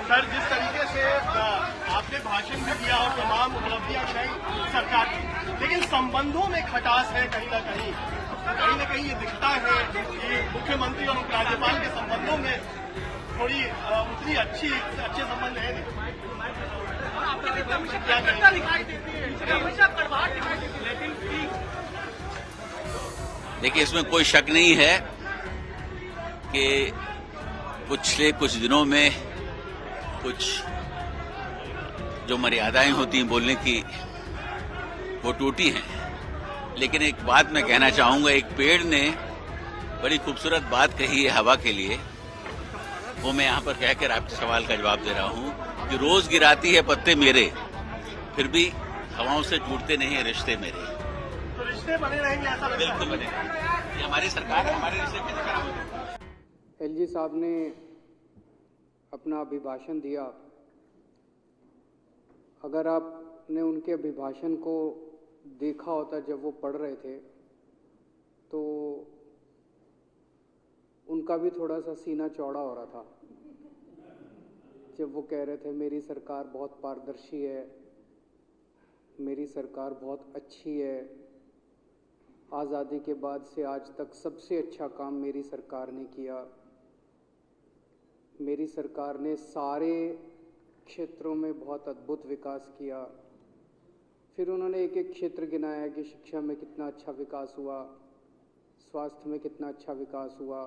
Sir, जिस तरीके से आपने भाषण भी दिया और तमाम उपलब्धियां गिनाई सरकार की, लेकिन संबंधों में खटास है कहीं न कहीं ये दिखता है कि मुख्यमंत्री और उपराज्यपाल के संबंधों में थोड़ी उतनी अच्छे संबंध है नहीं। देखिए, इसमें कोई शक नहीं है कि पिछले कुछ दिनों में कुछ जो मर्यादाएं होती हैं बोलने की वो टूटी हैं। लेकिन एक बात मैं कहना चाहूंगा, एक पेड़ ने बड़ी खूबसूरत बात कही है हवा के लिए, वो मैं यहाँ पर कहकर आपके सवाल का जवाब दे रहा हूँ कि रोज गिराती है पत्ते मेरे, फिर भी हवाओं से टूटते नहीं है रिश्ते मेरे। तो रिश्ते बने रहेंगे ऐसा? बिल्कुल बने। ये हमारी सरकार है, हमारे रिश्ते कैसे खराब होते? एलजी साहब ने अपना अभिभाषण दिया। अगर आपने उनके अभिभाषण को देखा होता जब वो पढ़ रहे थे, तो उनका भी थोड़ा सा सीना चौड़ा हो रहा था जब वो कह रहे थे मेरी सरकार बहुत पारदर्शी है, मेरी सरकार बहुत अच्छी है, आज़ादी के बाद से आज तक सबसे अच्छा काम मेरी सरकार ने किया, मेरी सरकार ने सारे क्षेत्रों में बहुत अद्भुत विकास किया। फिर उन्होंने एक एक क्षेत्र गिनाया कि शिक्षा में कितना अच्छा विकास हुआ, स्वास्थ्य में कितना अच्छा विकास हुआ।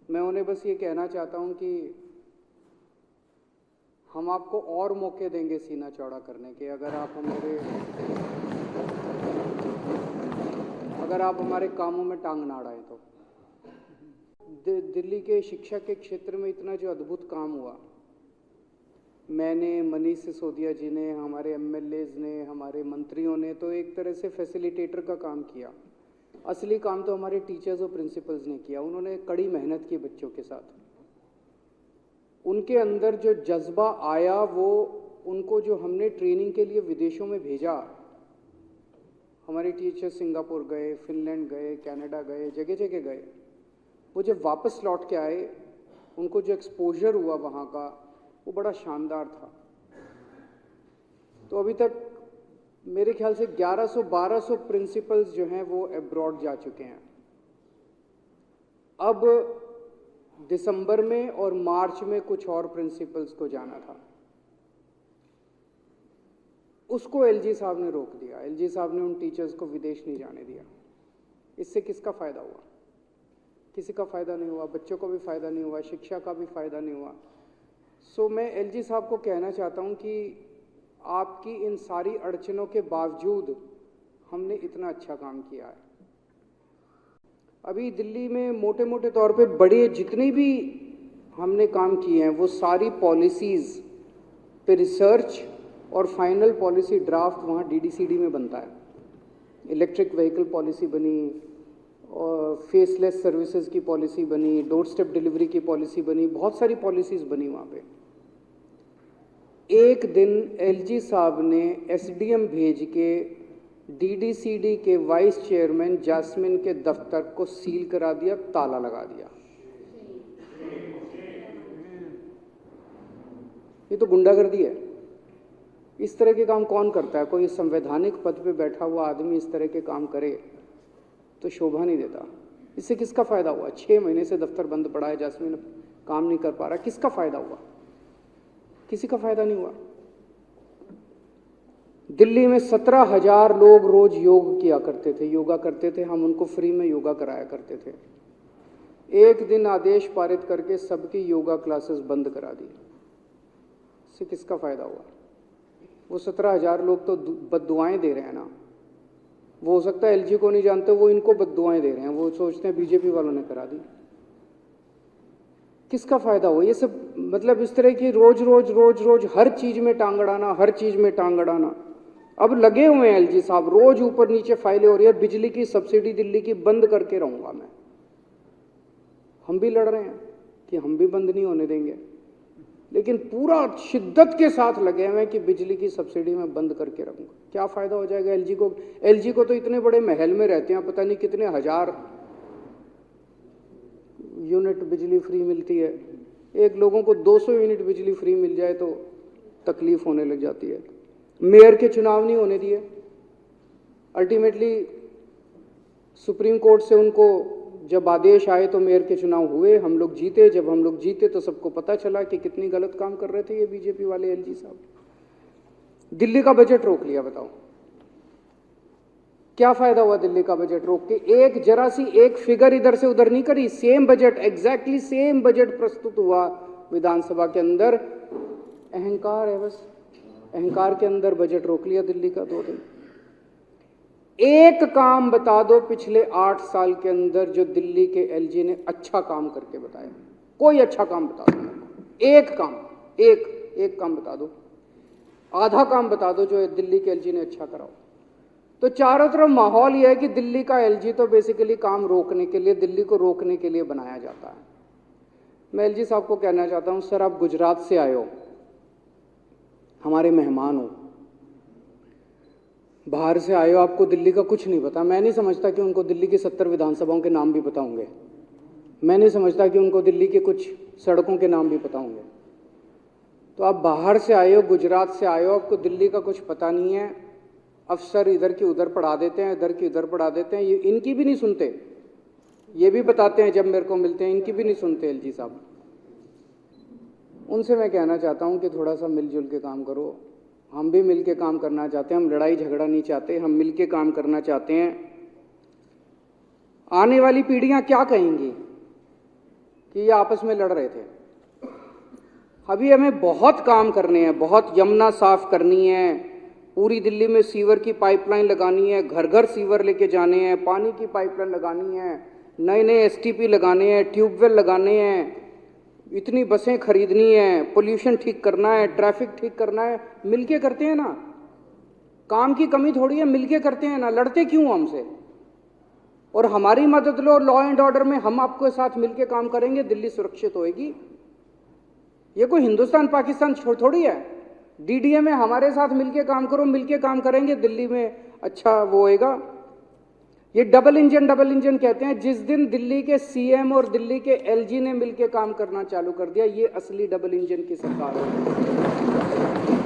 मैं उन्हें बस ये कहना चाहता हूँ कि हम आपको और मौके देंगे सीना चौड़ा करने के, अगर आप हमारे कामों में टांग ना अड़ाएं तो। दिल्ली के शिक्षा के क्षेत्र में इतना जो अद्भुत काम हुआ, मैंने, मनीष सिसोदिया जी ने, हमारे एमएलएज ने, हमारे मंत्रियों ने तो एक तरह से फैसिलिटेटर का काम किया। असली काम तो हमारे टीचर्स और प्रिंसिपल्स ने किया। उन्होंने कड़ी मेहनत की बच्चों के साथ। उनके अंदर जो जज्बा आया, वो उनको जो हमने ट्रेनिंग के लिए विदेशों में भेजा, हमारे टीचर्स सिंगापुर गए, फिनलैंड गए, कनाडा गए, जगह जगह गए, वो जब वापस लौट के आए, उनको जो एक्सपोजर हुआ वहाँ का, वो बड़ा शानदार था। तो अभी तक मेरे ख्याल से 1100-1200 प्रिंसिपल्स जो हैं वो अब्रॉड जा चुके हैं। अब दिसंबर में और मार्च में कुछ और प्रिंसिपल्स को जाना था, उसको एलजी साहब ने रोक दिया। एलजी साहब ने उन टीचर्स को विदेश नहीं जाने दिया। इससे किसका फायदा हुआ? किसी का फायदा नहीं हुआ। बच्चों को भी फायदा नहीं हुआ, शिक्षा का भी फायदा नहीं हुआ। सो मैं एलजी साहब को कहना चाहता हूं कि आपकी इन सारी अड़चनों के बावजूद हमने इतना अच्छा काम किया है। अभी दिल्ली में मोटे मोटे तौर पे बड़े जितने भी हमने काम किए हैं, वो सारी पॉलिसीज़ पे रिसर्च और फाइनल पॉलिसी ड्राफ्ट वहाँ डीडीसीडी में बनता है। इलेक्ट्रिक व्हीकल पॉलिसी बनी, और फेसलेस सर्विसेज की पॉलिसी बनी, डोर स्टेप डिलीवरी की पॉलिसी बनी, बहुत सारी पॉलिसीज़ बनी वहाँ पे। एक दिन एलजी साहब ने एसडीएम भेज के डीडीसीडी के वाइस चेयरमैन जास्मिन के दफ्तर को सील करा दिया, ताला लगा दिया। ये तो गुंडागर्दी है। इस तरह के काम कौन करता है? कोई संवैधानिक पद पे बैठा हुआ आदमी इस तरह के काम करे तो शोभा नहीं देता। इससे किसका फायदा हुआ? 6 महीने से दफ्तर बंद पड़ा है, जास्मिन काम नहीं कर पा रहा। किसका फायदा हुआ? किसी का फायदा नहीं हुआ। दिल्ली में 17,000 लोग रोज योग किया करते थे, योगा करते थे। हम उनको फ्री में योगा कराया करते थे। एक दिन आदेश पारित करके सबकी योगा क्लासेस बंद करा दी। इससे किसका फायदा हुआ? वो 17,000 लोग तो बद्दुआएं दे रहे हैं ना। वो हो सकता है एलजी को नहीं जानते, वो इनको बद्दुआएं दे रहे हैं। वो सोचते हैं बीजेपी वालों ने करा दी। किसका फायदा हुआ? ये सब मतलब इस तरह की रोज रोज हर चीज में टांग अड़ाना, हर चीज में टांग अड़ाना। अब लगे हुए हैं एलजी साहब, रोज ऊपर नीचे फाइलें हो रही है। बिजली की सब्सिडी दिल्ली की बंद करके रहूंगा मैं। हम भी लड़ रहे हैं कि हम भी बंद नहीं होने देंगे, लेकिन पूरा शिद्दत के साथ लगे हुए हैं कि बिजली की सब्सिडी मैं बंद करके रखूंगा। क्या फायदा हो जाएगा एलजी को? एलजी को तो इतने बड़े महल में रहते हैं, पता नहीं कितने हजार यूनिट बिजली फ्री मिलती है, एक लोगों को 200 यूनिट बिजली फ्री मिल जाए तो तकलीफ होने लग जाती है। मेयर के चुनाव नहीं होने दिए, अल्टीमेटली सुप्रीम कोर्ट से उनको जब आदेश आए तो मेयर के चुनाव हुए, हम लोग जीते। जब हम लोग जीते तो सबको पता चला कि कितनी गलत काम कर रहे थे ये बीजेपी वाले एलजी साहब। दिल्ली का बजट रोक लिया, बताओ क्या फायदा हुआ दिल्ली का बजट रोक के? एक जरा सी एक फिगर इधर से उधर नहीं करी, same budget, exactly same budget प्रस्तुत हुआ विधानसभा के अंदर। अहंकार है बस, अहंकार के अंदर बजट रोक लिया दिल्ली का 2 दिन। एक काम बता दो पिछले 8 साल के अंदर जो दिल्ली के एलजी ने अच्छा काम करके बताया, कोई अच्छा काम बता दो, एक काम, एक काम बता दो, आधा काम बता दो जो दिल्ली के एलजी ने अच्छा कराओ। तो चारों तरफ माहौल यह है कि दिल्ली का एलजी तो बेसिकली काम रोकने के लिए, दिल्ली को रोकने के लिए बनाया जाता है। मैं एलजी साहब को कहना चाहता हूं, सर आप गुजरात से आए हो, हमारे मेहमान हो, बाहर से आए हो, आपको दिल्ली का कुछ नहीं पता। मैं नहीं समझता कि उनको दिल्ली की 70 विधानसभाओं के नाम भी पता होंगे, मैं नहीं समझता कि उनको दिल्ली के कुछ सड़कों के नाम भी पता होंगे। तो आप बाहर से आए हो, गुजरात से आए हो, आपको दिल्ली का कुछ पता नहीं है। अफसर इधर की उधर पढ़ा देते हैं, इधर की उधर पढ़ा देते हैं, ये इनकी भी नहीं सुनते, ये भी बताते हैं जब मेरे को मिलते हैं, इनकी भी नहीं सुनते एलजी साहब। उनसे मैं कहना चाहता हूं कि थोड़ा सा मिलजुल के काम करो। हम भी मिल के काम करना चाहते हैं, हम लड़ाई झगड़ा नहीं चाहते, हम मिल के काम करना चाहते हैं। आने वाली पीढ़ियां क्या कहेंगी कि ये आपस में लड़ रहे थे? अभी हमें बहुत काम करने हैं, बहुत यमुना साफ करनी है, पूरी दिल्ली में सीवर की पाइपलाइन लगानी है, घर घर सीवर लेके जाने हैं, पानी की पाइपलाइन लगानी है, नए नए एसटीपी लगाने हैं, ट्यूबवेल लगाने हैं, इतनी बसें खरीदनी है, पोल्यूशन ठीक करना है, ट्रैफिक ठीक करना है। मिलके करते हैं ना, काम की कमी थोड़ी है, मिलके करते हैं ना, लड़ते क्यों हमसे? और हमारी मदद लो, लॉ एंड ऑर्डर में हम आपके साथ मिलके काम करेंगे, दिल्ली सुरक्षित होएगी। ये कोई हिंदुस्तान पाकिस्तान थोड़ी है। डीडीए में हमारे साथ मिलके काम करो, मिलके काम करेंगे, दिल्ली में अच्छा वो होएगा। ये डबल इंजन कहते हैं। जिस दिन दिल्ली के सीएम और दिल्ली के एलजी ने मिलके काम करना चालू कर दिया, ये असली डबल इंजन की सरकार है।